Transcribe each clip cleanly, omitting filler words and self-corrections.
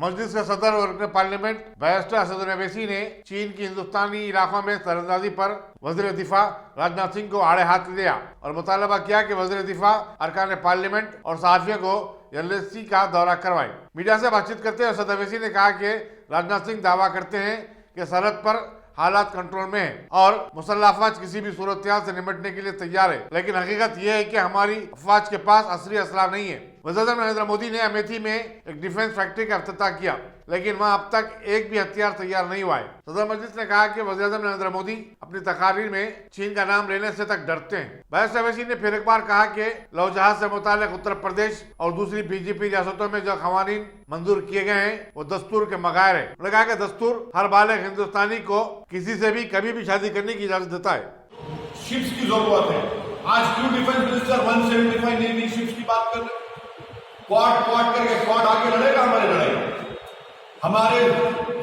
मजलिस के सदर और रुकन पार्लियामेंट बैरिस्टर असदुद्दीन ओवैसी ने चीन की हिंदुस्तानी इलाकों में तरंदाजी पर वज़ीर दिफा राजनाथ सिंह को आड़े हाथ लिया और मुतालबा किया कि वज़ीर दिफा अरकान पार्लियामेंट और सहाफियों को एलएसी का दौरा करवाए। मीडिया से बातचीत करते हुए असद ओवैसी ने कहा कि राजनाथ सिंह दावा करते हैं कि सरहद पर हालात कंट्रोल में है और मुसल्लह अफवाज किसी भी सूरत से निपटने के लिए तैयार है, लेकिन हकीकत यह है कि हमारी अफवाज के पास असली असला नहीं है। वज़ीर नरेंद्र मोदी ने अमेठी में एक डिफेंस फैक्ट्री का इफ्तिताह किया, लेकिन वहां अब तक एक भी हथियार तैयार नहीं हुआ है। सदर मजलिस ने कहा कि वज़ीर नरेंद्र मोदी अपनी तकारीर में चीन का नाम लेने से तक डरते हैं। बैरिस्टर ओवैसी ने फिर एक बार कहा कि लौ जहाज से मुताल्लिक उत्तर प्रदेश और दूसरी बीजेपी रियासतों में जो क़वानीन मंजूर किए गए हैं वो दस्तूर के बगैर है। उन्होंने कहा कि दस्तूर हर बालिग हिंदुस्तानी को किसी से भी कभी भी शादी करने की इजाजत देता है। शिप्स की जरूरत है। आज क्यों डिफेंस मिनिस्टर 175 नेवी शिप्स की बात कर रहे हैं? क्वाड करके क्वाड आके लड़ेगा हमारी लड़ाई। हमारे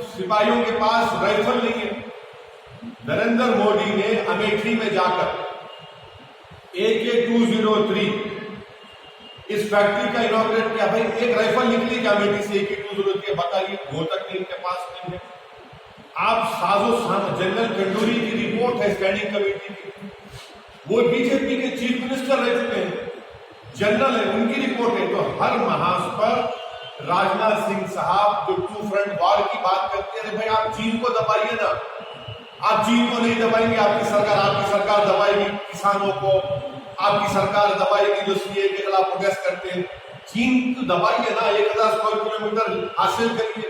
सिपाहियों के पास राइफल नहीं है। नरेंद्र मोदी ने अमेठी में जाकर AK-203 इस फैक्ट्री का इनॉग्रेट किया। भाई एक राइफल निकली क्या अमेठी से AK-203 के? बताइए, वो तक नहीं इनके पास नहीं है। आप साजो जनरल खंडूरी की रिपोर्ट है स्टैंडिंग कमेटी की, वो बीजेपी के चीफ मिनिस्टर रह चुके हैं, जनरल है, उनकी रिपोर्ट है। तो हर महाज पर राजनाथ सिंह साहब जो टू फ्रंट वॉर की बात करते हैं, भाई आप चीन को दबाइए ना। आप चीन को नहीं दबाएंगे, आपकी सरकार दबाएगी किसानों को, आपकी सरकार दबाएगी जो सीए के खिलाफ प्रोटेस्ट करते हैं। चीन को दबाइए ना, 1000 स्क्वायर किलोमीटर हासिल करिए।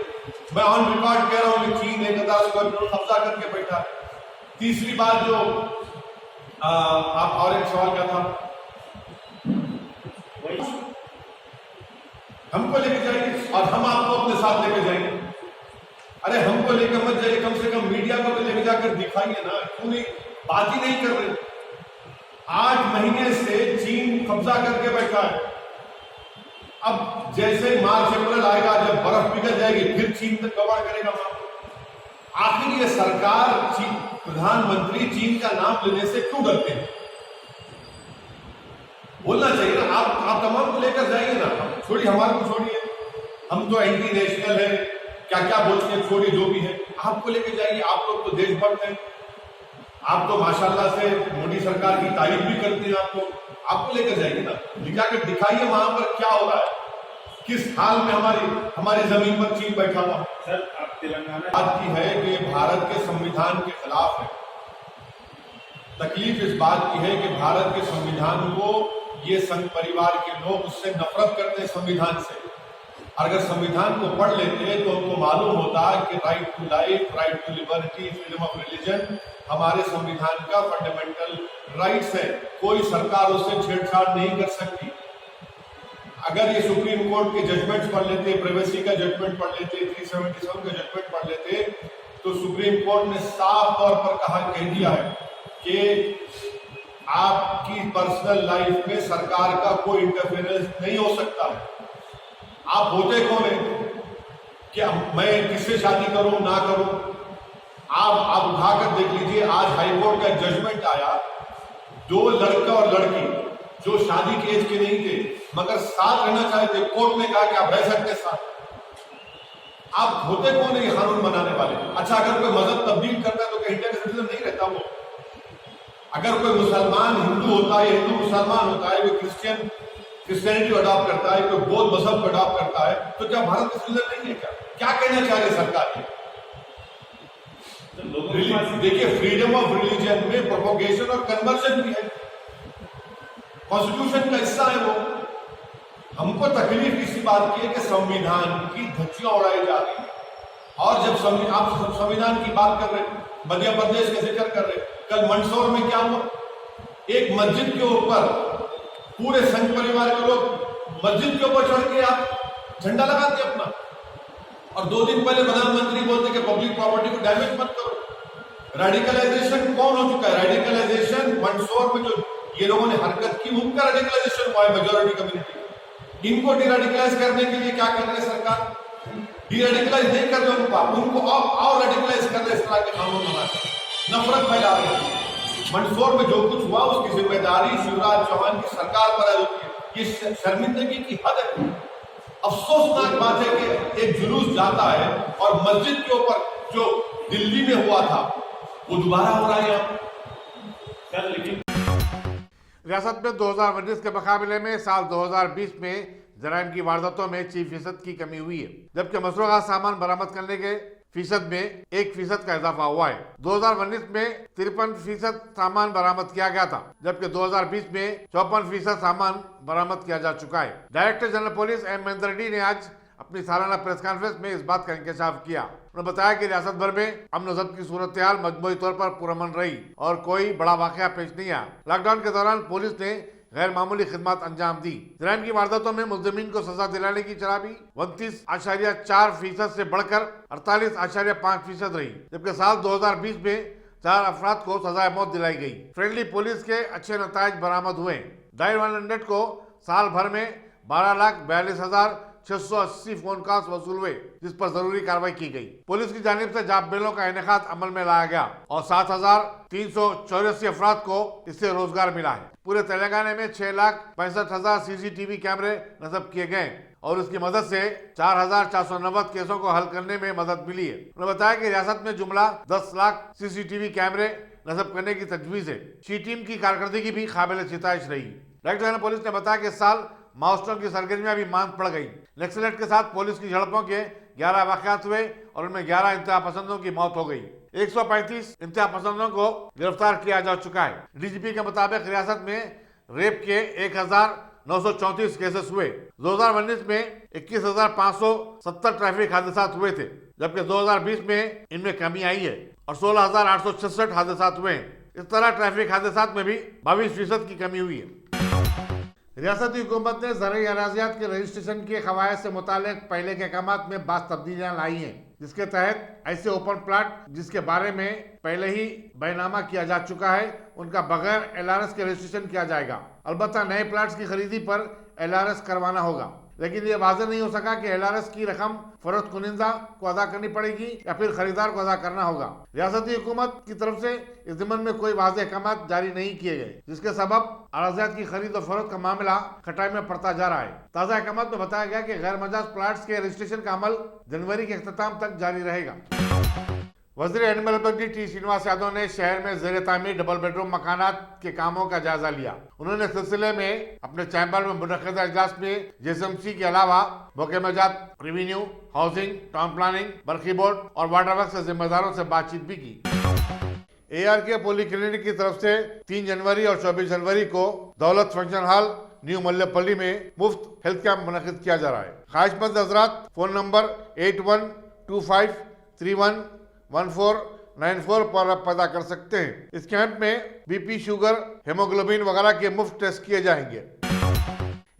मैं ऑन रिकॉर्ड कह रहा हूं कि चीन 1000 स्क्वायर किलोमीटर कब्जा करके बैठा है। तीसरी बात जो आप और एक सवाल क्या था, हमको लेके जाइए और हम आपको अपने साथ लेके जाएंगे। अरे हमको लेकर मत जाइए, कम से कम मीडिया को तो लेके जाकर दिखाइए ना। क्यों नहीं बात ही नहीं कर रहे? 8 महीने से चीन कब्जा करके बैठा है। अब जैसे मार्च अप्रैल आएगा, जब बर्फ पिघल जाएगी, फिर चीन तक कवर करेगा वहां। आखिर ये सरकार, प्रधानमंत्री चीन का नाम लेने से क्यों डरते हैं? बोलना चाहिए ना। आप तमाम को लेकर जाइए ना, छोड़िए हमारे को छोड़िए, हम तो एंटी नेशनल है, क्या क्या बोलते हैं, छोड़िए जो भी है। आपको लेकर जाइए, आप लोग तो देशभक्त हैं, आप तो माशाल्लाह से मोदी सरकार की तारीफ भी करते हैं। आपको लेकर जाइए ना, दिखाकर दिखाइए वहां पर क्या हो रहा है, किस हाल में हमारी जमीन पर चीन बैठा हुआ। सर आप तेलंगाना बात की है कि भारत के संविधान के खिलाफ है। तकलीफ इस बात की है कि भारत के संविधान को ये संघ परिवार के लोग उससे नफरत करते हैं, संविधान से। अगर संविधान को पढ़ लेते तो उनको मालूम होता कि right to life, right to liberty, freedom of religion हमारे संविधान का फंडामेंटल राइट्स है। कोई सरकार उससे छेड़छाड़ नहीं कर सकती। अगर ये सुप्रीम कोर्ट के जजमेंट्स पढ़ लेते, प्राइवेसी का जजमेंट पढ़ लेते, 377 का जजमेंट पढ़ लेते, तो सुप्रीम कोर्ट ने साफ तौर पर कह दिया है कि आपकी पर्सनल लाइफ में सरकार का कोई इंटरफेरेंस नहीं हो सकता है। आप होते कौन है कि मैं किससे शादी करूं ना करूं? आप उठाकर देख लीजिए, आज हाईकोर्ट का जजमेंट आया, 2 लड़का और लड़की जो शादी के एज के नहीं थे मगर साथ रहना चाहते, कोर्ट ने कहा कि आप रह सकते साथ। आप होते कौन है ये कानून बनाने वाले? अच्छा, अगर कोई मजहब तब्दील करता है तो क्या इंडिया का सिटीजन नहीं रहता वो? अगर कोई मुसलमान हिंदू होता है, हिंदू मुसलमान होता है, कोई क्रिश्चियनिटी अडॉप्ट करता है, कोई बौद्ध मजहब को अडॉप्ट करता है, तो क्या भारत का सिटीजन नहीं है क्या? क्या कहना चाह रही सरकार? देखिए, फ्रीडम ऑफ रिलीजन में प्रोपोगेशन और कन्वर्जन भी है, कॉन्स्टिट्यूशन का हिस्सा है वो। हमको तकलीफ इसी बात की है कि संविधान की धज्जियां उड़ाई जा रही है। और जब आप संविधान की बात कर रहे हैं, मध्य प्रदेश का जिक्र कर रहे हैं, कल मंदसौर में क्या हुआ? एक मस्जिद के ऊपर पूरे संघ परिवार के लोग मस्जिद के ऊपर चढ़ के आप झंडा लगाते अपना, और 2 दिन पहले प्रधानमंत्री बोलते कि पब्लिक प्रॉपर्टी को डैमेज मत करो। रेडिकलाइजेशन कौन हो चुका है? रेडिकलाइजेशन मंदसौर में जो ये लोगों ने हरकत की, उनका रेडिकलाइजेशन हुआ है, मेजोरिटी कम्युनिटी। इनको डिरेडिकलाइज करने के लिए क्या कर रही है सरकार? डिरेडिकलाइज नहीं कर रहे उनको और रेडिकलाइज कर रहे, इस तरह के कानून बनाकर नफरत फैला रहे हैं। मंदसौर में जो कुछ हुआ उसकी जिम्मेदारी शिवराज चौहान की सरकार पर है। ये शर्मिंदगी की हद है। अफसोसनाक बात है कि एक जुलूस जाता है और मस्जिद के ऊपर जो दिल्ली में हुआ था वो दोबारा हो रहा है यहाँ सर। लेकिन रियासत में 2019 के मुकाबले में साल 2020 में जराइम की वारदातों में 6% की कमी हुई है, जबकि मसरूका सामान बरामद करने के फीसद में 1% का इजाफा हुआ है। 2019 में 53% सामान बरामद किया गया था, जबकि 2020 में 54% सामान बरामद किया जा चुका है। Director general police M Mahendra Reddy ने आज अपनी सालाना प्रेस कॉन्फ्रेंस में इस बात का इंकशाफ किया। उन्होंने बताया कि रियासत भर में अमन ज़ब्त की सूरत हाल मजमूई तौर पर पुरअमन रही और कोई बड़ा वाकया पेश नहीं आया। लॉकडाउन के दौरान पुलिस ने गैर मामूली खिदमत अंजाम दी। जराइम की वारदातों में मुल्ज़िमीन को सजा दिलाने की चराबी 29.4% से बढ़कर 48.5% रही, जबकि साल 2020 में 4 अफराद को सजाए मौत दिलाई गई। फ्रेंडली पुलिस के अच्छे नताइज बरामद हुए। डायल 100 को साल भर में 12,42,680 फोन कॉल्स वसूल हुए, जिस पर जरूरी कार्रवाई की गई। पुलिस की जानिब से जाप बिलों का इनेकाद अमल में लाया गया और 7,384 अफराद को इससे रोजगार मिला है। पूरे तेलंगाना में 6,65,000 CCTV कैमरे नस्ब किए गए और उसकी मदद से 4,490 केसों को हल करने में मदद मिली है। उन्होंने बताया कि रियासत में जुमला 10 लाख CCTV कैमरे नस्ब करने की तजवीज है। शी टीम की कारकर्दगी भी काबिल सिताइश रही। डायरेक्टर जनरल पुलिस ने बताया कि इस साल माओवादियों की सरगर्मियां भी मांद पड़ गई। नक्सलेट के साथ पुलिस की झड़पों के 11 वाकयात हुए और उनमें 11 इंतहा पसंदों की मौत हो गई। 135 इंतहा पसंदों को गिरफ्तार किया जा चुका है। डीजीपी के मुताबिक रियासत में रेप के 1,934 केसेस हुए। 2019 में 21,570 ट्रैफिक हादसा हुए थे, जबकि 2020 में इनमें कमी आई है और 16,866 हादसा हुए हैं। इस तरह ट्रैफिक हादसा में भी 22% की कमी हुई है। रियासती हुकूमत ने ज़रई अराज़ियात के रजिस्ट्रेशन के खवायद से मुतालिक पहले के अहकामात में बास तब्दीलियाँ लाई हैं, जिसके तहत ऐसे ओपन प्लाट जिसके बारे में पहले ही बैनामा किया जा चुका है उनका बगैर LRS के रजिस्ट्रेशन किया जाएगा। अलबत्ता नए प्लाट्स की खरीदी पर LRS करवाना होगा, लेकिन ये वाज़ेह नहीं हो सका कि LRS की रकम फरोख्त कुनिंदा को अदा करनी पड़ेगी या फिर खरीदार को अदा करना होगा। रियासती हुकूमत की तरफ से इस ज़िम्मन में कोई वाज़ेह अहकाम जारी नहीं किए गए, जिसके सबब अराज़ियात की खरीद और फरोख्त का मामला खटाई में पड़ता जा रहा है। ताज़ा अहकाम में बताया गया कि गैर मजाज प्लाट्स के रजिस्ट्रेशन का अमल जनवरी के अख्ताम तक जारी रहेगा। वज़ीर animal husbandry T Srinivas Yadav ने शहर में ज़ेर तामीर डबल बेडरूम मकानात के कामों का जायजा लिया। उन्होंने सिलसिले में अपने चैम्बर में मुनक़िदा इजलास में JSMC के अलावा महकमात रेवेन्यू, हाउसिंग, टाउन प्लानिंग, बरखी बोर्ड और वाटर वर्क्स के जिम्मेदारों से बातचीत भी की। ARK पॉलीक्लिनिक की तरफ से 3 जनवरी और 24 जनवरी को दौलत फंक्शन हॉल न्यू मल्लेपल्ली में मुफ्त हेल्थ कैंप मुनक़िद किया जा रहा है। ख्वाहिशमंद हज़रात फ़ोन नंबर 8125311494 पर पता कर सकते हैं। इस कैंप में BP, शुगर, हेमोग्लोबिन वगैरह के मुफ्त टेस्ट किए जाएंगे।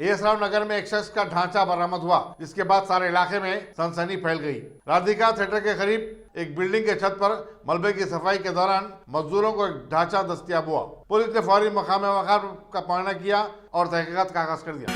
AS राव नगर में एक शख्स का ढांचा बरामद हुआ, जिसके बाद सारे इलाके में सनसनी फैल गई। राधिका थिएटर के करीब एक बिल्डिंग के छत पर मलबे की सफाई के दौरान मजदूरों को एक ढांचा दस्तयाब हुआ। पुलिस ने फौरी मकाम वक़ार का मुआयना किया और तहकीकात का आगाज कर दिया।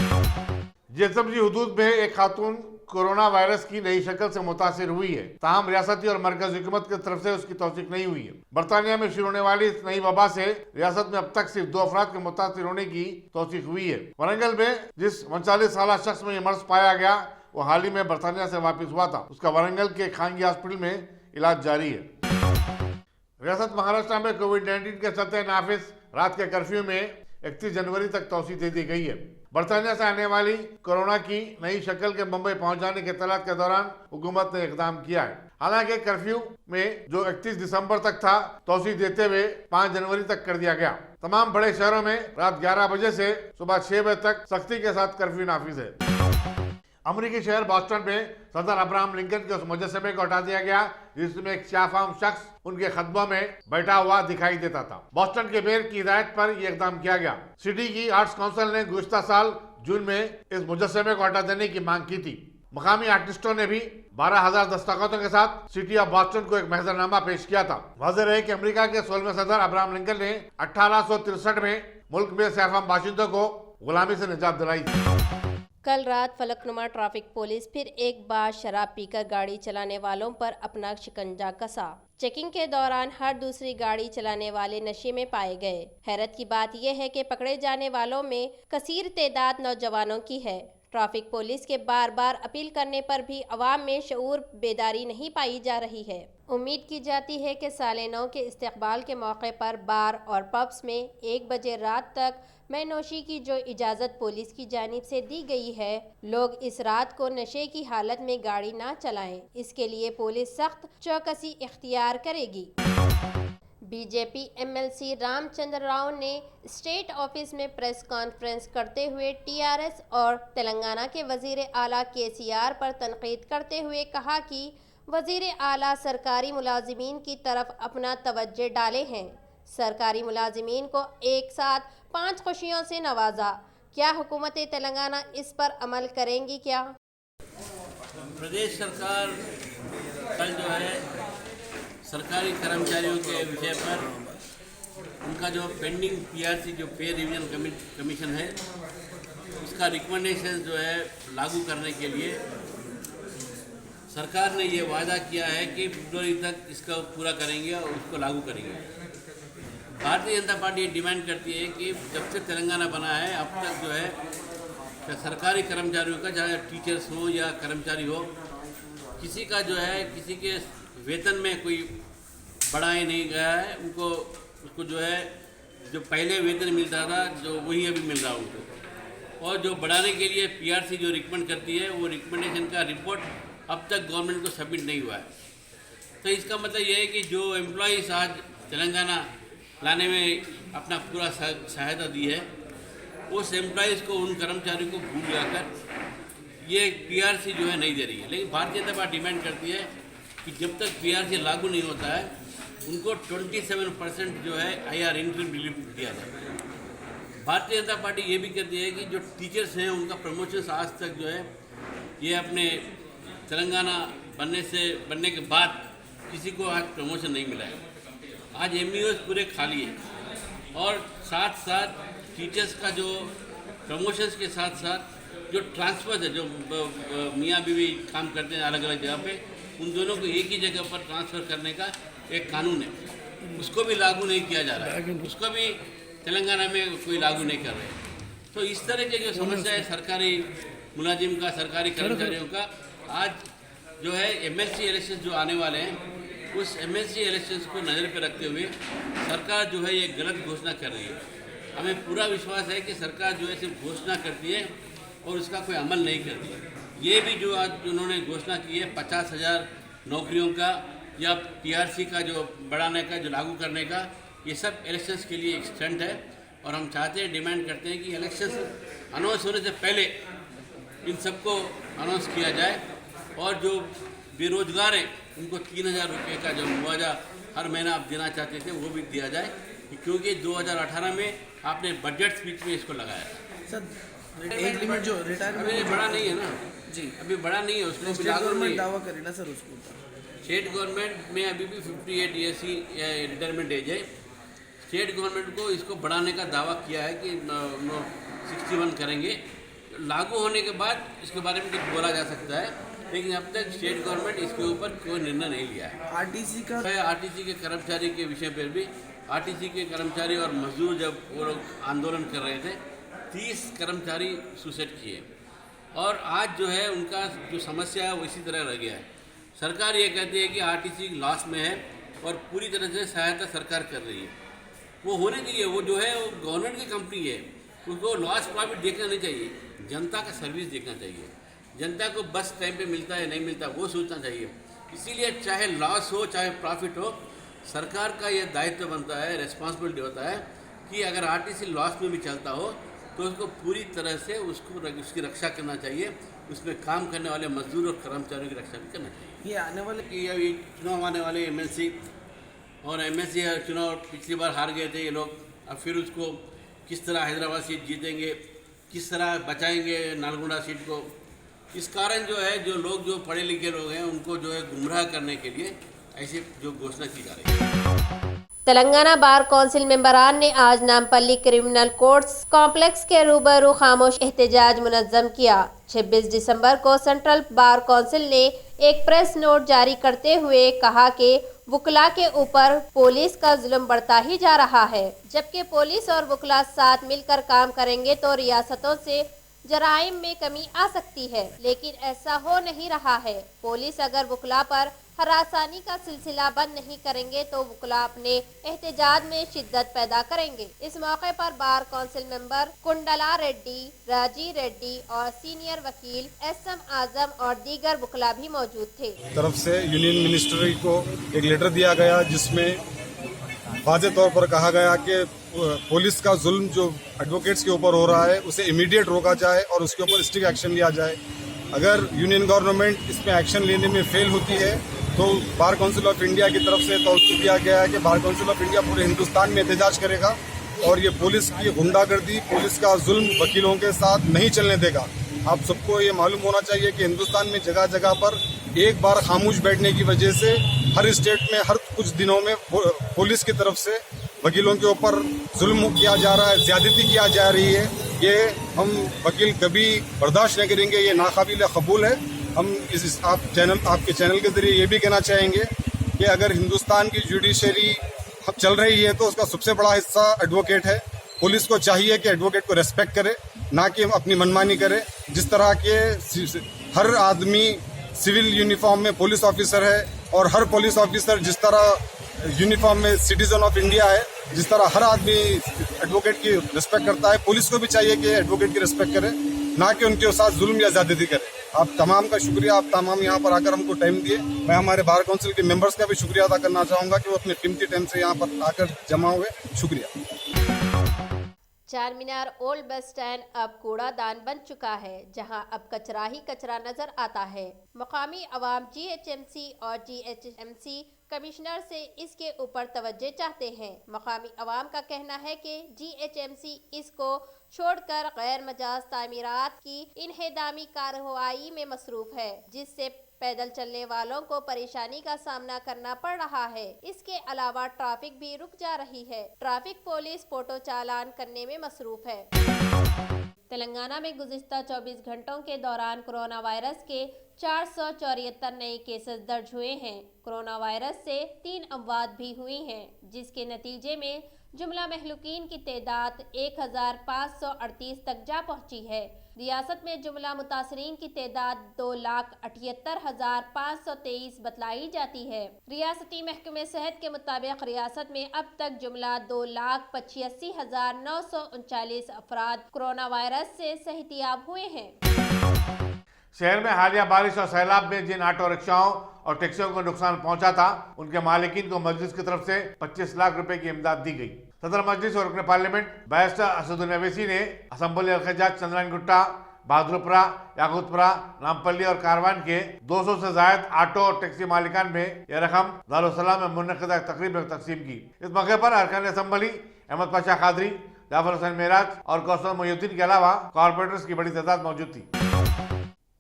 JSMC हुदूद में एक खातून कोरोना वायरस की नई शक्ल से मुतासिर हुई है, ताहम रियासती और मरकजी हुकूमत की तरफ से उसकी तौसीक नहीं हुई है। बरतानिया में शुरू होने वाली इस नई वबा से रियासत में अब तक सिर्फ 2 अफराद के मुतासिर होने की तौसीक हुई है। वरंगल में जिस 39 साल शख्स में ये मर्ज पाया गया वो हाल ही में बरतानिया से वापस हुआ था। उसका वरंगल के खानगी हॉस्पिटल में इलाज जारी है। रियासत महाराष्ट्र में कोविड-19 के चलते नाफिज रात के कर्फ्यू में 31 जनवरी तक तौसीक दे दी गई है। बरतानिया से आने वाली कोरोना की नई शक्ल के मुंबई पहुंच जाने के इत्तलात के दौरान हुकूमत ने इकदाम किया है। हालांकि कर्फ्यू में जो 31 दिसंबर तक था तौसीक देते हुए 5 जनवरी तक कर दिया गया। तमाम बड़े शहरों में रात 11 बजे से सुबह 6 बजे तक सख्ती के साथ कर्फ्यू नाफिज है। अमरीकी शहर बॉस्टन में सदर अब्राहम लिंकन के उस मुजस्समे को हटा दिया गया जिसमें एक शाफाम शख्स उनके खतबों में बैठा हुआ दिखाई देता था। बॉस्टन के मेयर की हिदायत पर यह इकदाम किया गया। सिटी की आर्ट्स काउंसिल ने गुज़िश्ता साल जून में इस मुजस्समे को हटा देने की मांग की थी। मकामी आर्टिस्टों ने भी 12,000 दस्तखतों के साथ सिटी ऑफ बॉस्टन को एक महजरनामा पेश किया था। वाज़ेह है कि अमेरिका के 16वें सदर अब्राहम लिंकन ने 1863 में मुल्क में शाफाम बाशिंदों को गुलामी से निजात दिलाई थी। कल रात फलकनुमा ट्रैफिक पुलिस फिर एक बार शराब पीकर गाड़ी चलाने वालों पर अपना शिकंजा कसा। चेकिंग के दौरान हर दूसरी गाड़ी चलाने वाले नशे में पाए गए। हैरत की बात यह है कि पकड़े जाने वालों में कसीर तादाद नौजवानों की है। ट्रैफिक पुलिस के बार बार अपील करने पर भी अवाम में शऊर बेदारी नहीं पाई जा रही है। उम्मीद की जाती है कि साले नौ के इस्तकबाल के मौके पर बार और पब्स में 1 बजे रात तक मैनोशी की जो इजाज़त पुलिस की जानिब से दी गई है, लोग इस रात को नशे की हालत में गाड़ी ना चलाएं। इसके लिए पुलिस सख्त चौकसी इख्तियार करेगी। बीजेपी एमएलसी रामचंद्र राव ने स्टेट ऑफिस में प्रेस कॉन्फ्रेंस करते हुए टीआरएस और तेलंगाना के वजीर आला केसीआर पर तनकीद करते हुए कहा कि वजीर आला सरकारी मुलाजिमीन की तरफ अपना तवज्जो डाले हैं। सरकारी मुलाजिमीन को एक साथ 5 खुशियों से नवाजा। क्या हुकूमत तेलंगाना इस पर अमल करेंगी? क्या प्रदेश सरकार कल जो है सरकारी कर्मचारियों के विषय पर उनका जो पेंडिंग पीआरसी जो पे रिवीजन कमीशन है उसका रिकमेंडेशन जो है लागू करने के लिए सरकार ने ये वादा किया है कि फरवरी तक इसका पूरा करेंगे और उसको लागू करेंगे। भारतीय जनता पार्टी ये डिमांड करती है कि जब से तेलंगाना बना है अब तक जो है सरकारी कर्मचारियों का, चाहे टीचर्स हो या कर्मचारी हो, किसी का जो है किसी के वेतन में कोई बढ़ाया नहीं गया है। उसको जो है जो पहले वेतन मिलता था जो वही अभी मिल रहा है उनको। और जो बढ़ाने के लिए पीआरसी जो रिकमेंड करती है वो रिकमेंडेशन का रिपोर्ट अब तक गवर्नमेंट को सबमिट नहीं हुआ है। तो इसका मतलब ये है कि जो एम्प्लॉइज़ आज तेलंगाना लाने में अपना पूरा सहायता दी है, उस एम्प्लॉइज़ को, उन कर्मचारियों को भूल जाकर ये पीआरसी जो है नहीं दे रही है। लेकिन भारतीय जनता पार्टी डिमांड करती है कि जब तक पीआरसी लागू नहीं होता है उनको 27% जो है आईआर इंक्रीम रिलीफ दिया जाए। भारतीय जनता पार्टी ये भी कहती है कि जो टीचर्स हैं उनका प्रमोशन आज तक जो है ये अपने तेलंगाना बनने के बाद किसी को आज प्रमोशन नहीं मिला है। आज एमईओस पूरे खाली है और साथ साथ टीचर्स का जो प्रमोशंस के साथ साथ जो ट्रांसफ़र है, जो मियाँ बीवी काम करते हैं अलग अलग जगह पे, उन दोनों को एक ही जगह पर ट्रांसफ़र करने का एक कानून है, उसको भी लागू नहीं किया जा रहा है। उसको भी तेलंगाना में कोई लागू नहीं कर रहे। तो इस तरह के जो समस्या है सरकारी मुलाजिम का, सरकारी कर्मचारियों का, आज जो है एमएलसी इलेक्शन जो आने वाले हैं उस एमएलसी इलेक्शंस को नज़र पे रखते हुए सरकार जो है ये गलत घोषणा कर रही है। हमें पूरा विश्वास है कि सरकार जो है सिर्फ घोषणा करती है और उसका कोई अमल नहीं करती है। ये भी जो आज उन्होंने घोषणा की है 50,000 नौकरियों का या पीआरसी का जो बढ़ाने का, जो लागू करने का, ये सब इलेक्शंस के लिए एक स्टंट है। और हम चाहते हैं, डिमांड करते हैं कि इलेक्शंस अनाउंस होने से पहले इन सबको अनाउंस किया जाए और जो बेरोजगार हैं उनको 3,000 रुपये का जो मुआवजा हर महीना आप देना चाहते थे वो भी दिया जाए, क्योंकि 2018 में आपने बजट स्पीच में इसको लगाया सर। एज लिमिट जो रिटायरमेंट अभी बड़ा नहीं है ना जी, अभी बड़ा नहीं है, उसको स्टेट गवर्नमेंट दावा करे ना सर उसको। स्टेट गवर्नमेंट में अभी भी 58 ईयर्स की रिटायरमेंट एज है। स्टेट गवर्नमेंट को इसको बढ़ाने का दावा किया है कि 61 करेंगे। लागू होने के बाद इसके बारे में कुछ बोला जा सकता है, लेकिन अब तक स्टेट गवर्नमेंट इसके ऊपर कोई निर्णय नहीं लिया है। आरटीसी के कर्मचारी के विषय पर भी, आरटीसी के कर्मचारी और मजदूर जब वो लोग आंदोलन कर रहे थे, 30 कर्मचारी सुसाइड किए और आज जो है उनका जो समस्या है वो इसी तरह रह गया है। सरकार ये कहती है कि आरटीसी लॉस में है और पूरी तरह से सहायता सरकार कर रही है। वो होने चाहिए, वो जो है वो गवर्नमेंट की कंपनी है, उसको लॉस प्रॉफिट देखना नहीं चाहिए, जनता का सर्विस देखना चाहिए। जनता को बस टाइम पे मिलता है नहीं मिलता वो सोचना चाहिए। इसीलिए चाहे लॉस हो चाहे प्रॉफिट हो, सरकार का ये दायित्व बनता है, रिस्पॉन्सिबिलिटी होता है कि अगर आरटीसी लॉस में भी चलता हो तो उसको पूरी तरह से उसकी रक्षा करना चाहिए, उसमें काम करने वाले मजदूर और कर्मचारियों की रक्षा भी करना चाहिए। ये आने वाले कि अभी चुनाव आने वाले एमएलसी चुनाव पिछली बार हार गए थे ये लोग, अब फिर उसको किस तरह हैदराबाद सीट जीतेंगे, किस तरह बचाएंगे नालगोंडा सीट को, इस कारण जो है जो लोग जो पढ़े लिखे लोग हैं उनको जो है गुमराह करने के लिए ऐसी जो घोषणा की जा रही है। तेलंगाना बार कौंसिल मेंबरान ने आज नामपल्ली क्रिमिनल कोर्ट्स कॉम्प्लेक्स के रूबरू खामोश एहतजाज मुनज़्ज़म किया। 26 दिसंबर को सेंट्रल बार कौंसिल ने एक प्रेस नोट जारी करते हुए कहा कि वुकला के ऊपर पुलिस का जुल्म बढ़ता ही जा रहा है, जबकि पुलिस और वुकला साथ मिलकर काम करेंगे तो रियासतों से जराइम में कमी आ सकती है, लेकिन ऐसा हो नहीं रहा है। पुलिस अगर वुकला पर हरासानी का सिलसिला बंद नहीं करेंगे तो वुकला अपने एहतजाज में शिद्दत पैदा करेंगे। इस मौके पर bar council member Kundla Reddy, राजी रेड्डी और सीनियर वकील SM आजम और दीगर वुकला भी मौजूद थे। तरफ से यूनियन मिनिस्ट्री को एक लेटर दिया गया जिसमें वाज़े तौर पर कहा गया कि पुलिस का जुल्म जो एडवोकेट्स के ऊपर हो रहा है उसे इमीडिएट रोका जाए और उसके ऊपर स्ट्रिक्ट एक्शन लिया जाए। अगर यूनियन गवर्नमेंट इसमें एक्शन लेने में फेल होती है तो बार काउंसिल ऑफ इंडिया की तरफ से तौसीक़ दिया गया है कि बार काउंसिल ऑफ इंडिया पूरे हिंदुस्तान में एहतजाज करेगा और ये पुलिस की गुंडागर्दी, पुलिस का जुल्म वकीलों के साथ नहीं चलने देगा। आप सबको ये मालूम होना चाहिए कि हिंदुस्तान में जगह जगह पर एक बार खामोश बैठने की वजह से हर स्टेट में हर कुछ दिनों में पुलिस की तरफ से वकीलों के ऊपर जुल्म किया जा रहा है, ज्यादती किया जा रही है। ये हम वकील कभी बर्दाश्त नहीं करेंगे, ये नाकाबिल कबूल है। हम आपके चैनल के जरिए ये भी कहना चाहेंगे कि अगर हिंदुस्तान की जुडिशरी चल रही है तो उसका सबसे बड़ा हिस्सा एडवोकेट है। पुलिस को चाहिए कि एडवोकेट को रेस्पेक्ट करे, ना कि अपनी मनमानी करे। जिस तरह के हर आदमी सिविल यूनिफॉर्म में पुलिस ऑफिसर है और हर पुलिस ऑफिसर जिस तरह यूनिफॉर्म में सिटीजन ऑफ इंडिया है, जिस तरह हर आदमी एडवोकेट की रिस्पेक्ट करता है, पुलिस को भी चाहिए कि एडवोकेट की रिस्पेक्ट करे, ना कि उनके साथ जुल्म या ज्यादती करे। आप तमाम का शुक्रिया, आप तमाम यहाँ पर आकर हमको टाइम दिए। मैं हमारे बार काउंसिल के मेंबर्स का भी शुक्रिया अदा करना चाहूँगा कि वो अपने कीमती टाइम से यहाँ पर आकर जमा हुए। शुक्रिया। चारमीनार ओल्ड बस स्टैंड अब कूड़ादान बन चुका है, जहां अब कचरा ही कचरा नजर आता है। मकामी अवाम GHMC और GHMC कमिश्नर से इसके ऊपर तवज्जो चाहते हैं। मकामी अवाम का कहना है कि GHMC इसको छोड़कर गैर मजाज तामीरात की इन्हेदामी कार्रवाई में मसरूफ है, जिससे पैदल चलने वालों को परेशानी का सामना करना पड़ रहा है। इसके अलावा ट्रैफिक भी रुक जा रही है। ट्रैफिक पुलिस फोटो चालान करने में मसरूफ है। तेलंगाना में गुज़िश्ता 24 घंटों के दौरान कोरोना वायरस के 474 नए केसेस दर्ज हुए हैं। कोरोना वायरस से 3 अमवात भी हुई हैं, जिसके नतीजे में जुमला महलूकीन की तादाद 1538 तक जा पहुंची है। रियासत में जुमला मुतासरीन की तादाद 2,78,523 बतलाई जाती है। रियासती महकमे सेहत के मुताबिक रियासत में अब तक जुमला 2,85,939 अफराद कोरोना वायरस से सेहतियाब हुए हैं। शहर में हालिया बारिश और सैलाब में जिन ऑटो रिक्शाओं और टैक्सियों को नुकसान पहुंचा था, उनके मालिकीन को मजलिस की तरफ से 25 लाख रुपए की इमदाद दी गई। सदर मजलिस और रुकन पार्लियामेंट बैरिस्टर असदुद्दीन अवैसी ने असम्बली अलखजाज, चंद्रायनगुट्टा, बहादुरपुरा, याकूतपुरा, नामपल्ली और कारवान के 200 से ज्यादा ऑटो और टैक्सी मालिकान में यह रकम दारुस्सलाम में मुनक़िदा तकरीब में तकसीम की। इस मौके पर अरकान असम्बली अहमद पाशा कादरी, जाफर हुसैन मेराज और कौसर मोहिउद्दीन के अलावा कॉर्पोरेटर्स की बड़ी तादाद मौजूद थी।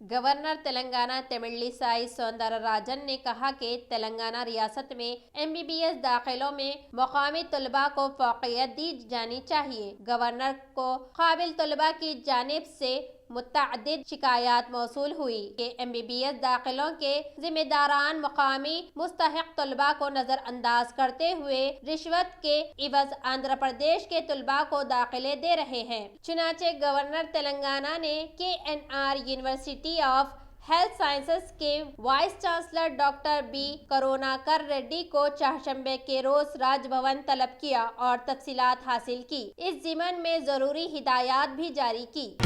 गवर्नर तेलंगाना तमिलिसाई सौंदरराजन ने कहा कि तेलंगाना रियासत में MBBS दाखिलों में मकामी तलबा को फौक़ियत दी जानी चाहिए। गवर्नर को काबिल तलबा की जानिब से मुतअद्दिद शिकायत मौसूल हुई कि MBBS दाखिलों के जिम्मेदारान मकामी मुस्तहिक तलबा को नजरअंदाज करते हुए रिश्वत के इवज आंध्र प्रदेश के तलबा को दाखिले दे रहे हैं। चुनाचे गवर्नर तेलंगाना ने KNR university of health sciences के vice chancellor doctor B Karunakar Reddy को चारशंबे के रोज राजभवन तलब किया और तफसीलात हासिल की। इस ज़िमन में जरूरी हिदायत भी जारी की।